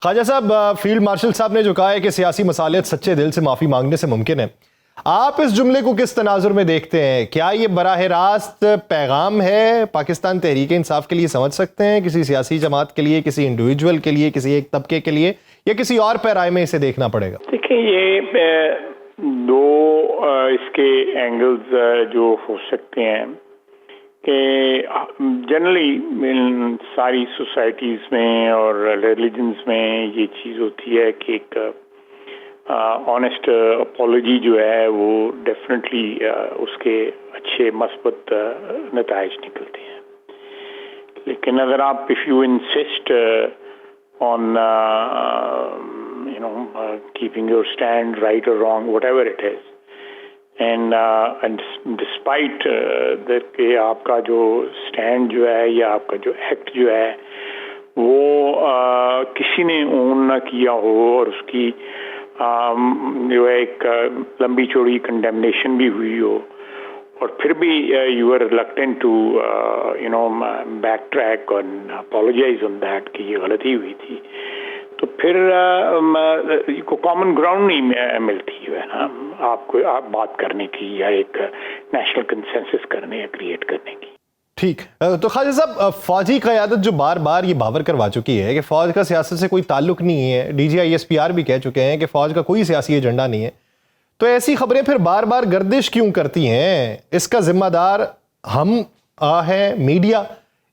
خواجہ صاحب، field marshal صاحب نے جو کہا ہے کہ سیاسی مصالحت سچے دل سے معافی مانگنے سے ممکن ہے، آپ اس جملے کو کس تناظر میں دیکھتے ہیں؟ کیا یہ براہ راست پیغام ہے پاکستان تحریک انصاف کے لیے سمجھ سکتے ہیں، کسی سیاسی جماعت کے لیے، کسی انڈیویجول کے لیے، کسی ایک طبقے کے لیے، یا کسی اور پیرائے میں اسے دیکھنا پڑے گا؟ دیکھیں، یہ دو اس کے اینگلز جو ہو سکتے ہیں کہ جنرلی ساری سوسائٹیز میں اور ریلیجنز میں یہ چیز ہوتی ہے کہ ایک آنیسٹ اپولوجی جو ہے وہ ڈیفینیٹلی اس کے اچھے مثبت نتائج نکلتے ہیں. لیکن اگر آپ if you insist on keeping your stand right or wrong, whatever it is, and despite that کہ آپ کا جو اسٹینڈ جو ہے یا آپ کا جو ایکٹ جو ہے وہ کسی نے اون نہ کیا ہو اور اس کی جو ہے ایک لمبی چوڑی کنڈیمنیشن بھی ہوئی ہو، اور پھر بھی you are reluctant to back track اور اپولوجائز آن دیٹ کہ یہ غلطی ہوئی تھی، تو پھر کامن گراؤنڈ نہیں ملتی ہے نا آپ بات کرنے کی یا ایک نیشنل کنسنسس کرنے یا کریٹ کرنے کی. ٹھیک. تو خواجہ صاحب، فوجی قیادت جو بار بار یہ باور کروا چکی ہے کہ فوج کا سیاست سے کوئی تعلق نہیں ہے، D G I S P R بھی کہہ چکے ہیں کہ فوج کا کوئی سیاسی ایجنڈا نہیں ہے، تو ایسی خبریں پھر بار بار گردش کیوں کرتی ہیں؟ اس کا ذمہ دار ہم ہیں میڈیا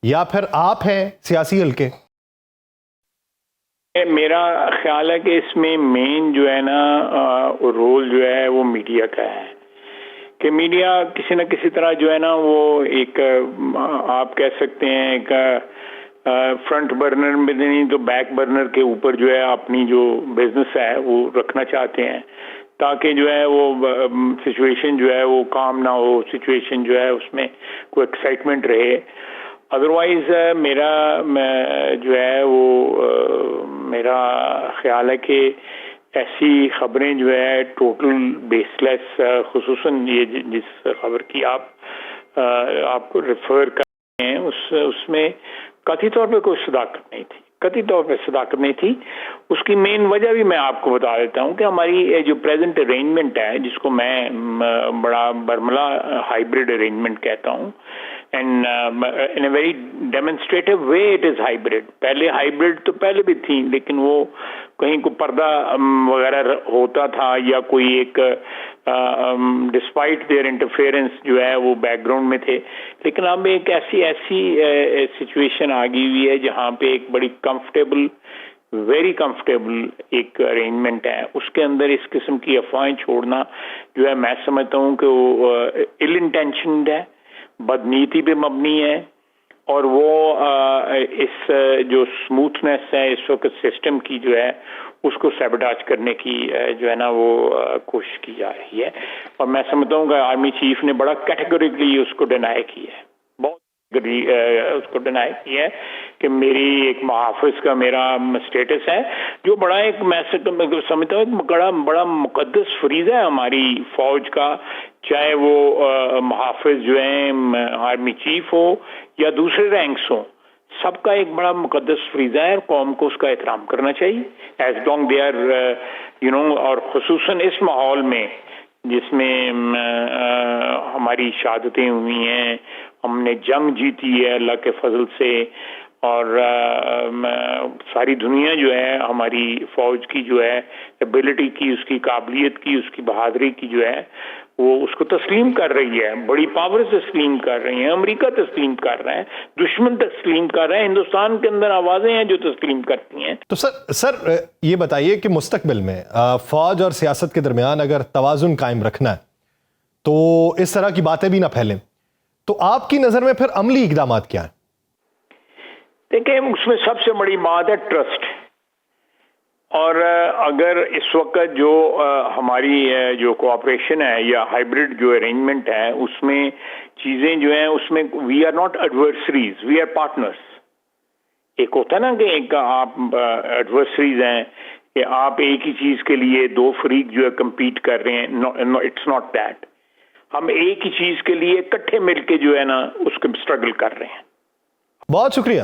یا پھر آپ ہیں سیاسی حلقے؟ میرا خیال ہے کہ اس میں مین جو ہے نا رول جو ہے وہ میڈیا کا ہے، کہ میڈیا کسی نہ کسی طرح جو ہے نا وہ ایک آپ کہہ سکتے ہیں ایک فرنٹ برنر میں نہیں تو بیک برنر کے اوپر جو ہے اپنی جو بزنس ہے وہ رکھنا چاہتے ہیں، تاکہ جو ہے وہ سچویشن جو ہے وہ کام نہ ہو، سچویشن جو ہے اس میں کوئی ایکسائٹمنٹ رہے. ادروائز میرا جو ہے وہ میرا خیال ہے کہ ایسی خبریں جو ہے ٹوٹل بیس لیس، خصوصاً یہ جس خبر کی آپ کو ریفر کر رہے ہیں اس میں قطعی طور پہ کوئی صداقت نہیں تھی، قطعی طور پہ صداقت نہیں تھی. اس کی مین وجہ بھی میں آپ کو بتا دیتا ہوں کہ ہماری جو پریزنٹ ارینجمنٹ ہے، جس کو میں بڑا برملا ہائیبرڈ ارینجمنٹ کہتا ہوں، and in a very demonstrative way it is hybrid. پہلے ہائیبرڈ تو پہلے بھی تھی، لیکن وہ کہیں کو پردہ وغیرہ ہوتا تھا یا کوئی ایک ڈسپائٹ دیئر انٹرفیئرنس جو ہے وہ بیک گراؤنڈ میں تھے. لیکن اب ایک ایسی سچویشن آ گئی ہوئی ہے جہاں پہ ایک بڑی کمفرٹیبل، ویری کمفرٹیبل ایک ارینجمنٹ ہے، اس کے اندر اس قسم کی افواہیں چھوڑنا جو ہے میں سمجھتا ہوں کہ وہ ill intentioned ہے، بدنیتی پہ مبنی ہے، اور وہ اس جو سموتھنس ہے اس وقت سسٹم کی جو ہے اس کو سیبوٹاج کرنے کی جو ہے نا وہ کوشش کی جا رہی ہے. اور میں سمجھتا ہوں کہ آرمی چیف نے بڑا کیٹیگوریکلی اس کو ڈینائی کی ہے، بہت اس کو ڈینائی کی ہے کہ میری ایک محافظ کا میرا اسٹیٹس ہے، جو بڑا ایک میں سمجھتا ہوں بڑا مقدس فریضہ ہے ہماری فوج کا، چاہے وہ محافظ جو ہیں آرمی چیف ہو یا دوسرے رینکس ہوں، سب کا ایک بڑا مقدس فریضہ ہے، قوم کو اس کا احترام کرنا چاہیے ایز لانگ دے آر اور خصوصاً اس ماحول میں جس میں ہماری شہادتیں ہوئی ہیں، ہم نے جنگ جیتی ہے اللہ کے فضل سے، اور ساری دنیا جو ہے ہماری فوج کی جو ہے ایبلٹی کی، اس کی قابلیت کی، اس کی بہادری کی جو ہے وہ اس کو تسلیم کر رہی ہے. بڑی پاور تسلیم کر رہی ہیں، امریکہ تسلیم کر رہے ہیں، دشمن تسلیم کر رہے ہیں، ہندوستان کے اندر آوازیں ہیں جو تسلیم کرتی ہیں. تو سر یہ بتائیے کہ مستقبل میں فوج اور سیاست کے درمیان اگر توازن قائم رکھنا ہے تو اس طرح کی باتیں بھی نہ پھیلیں، تو آپ کی نظر میں پھر عملی اقدامات کیا ہیں؟ دیکھیں، اس میں سب سے بڑی بات ہے ٹرسٹ. اور اگر اس وقت جو ہماری جو کوآپریشن ہے یا ہائیبرڈ جو ارینجمنٹ ہے اس میں چیزیں جو ہیں اس میں we are not adversaries, we are partners. ایک ہوتا ہے نا کہ ایک آپ ایڈورسریز ہیں کہ آپ ایک ہی چیز کے لیے دو فریق جو ہے کمپیٹ کر رہے ہیں، اٹس ناٹ دیٹ. ہم ایک ہی چیز کے لیے اکٹھے مل کے جو ہے نا اس کو اسٹرگل کر رہے ہیں. بہت شکریہ.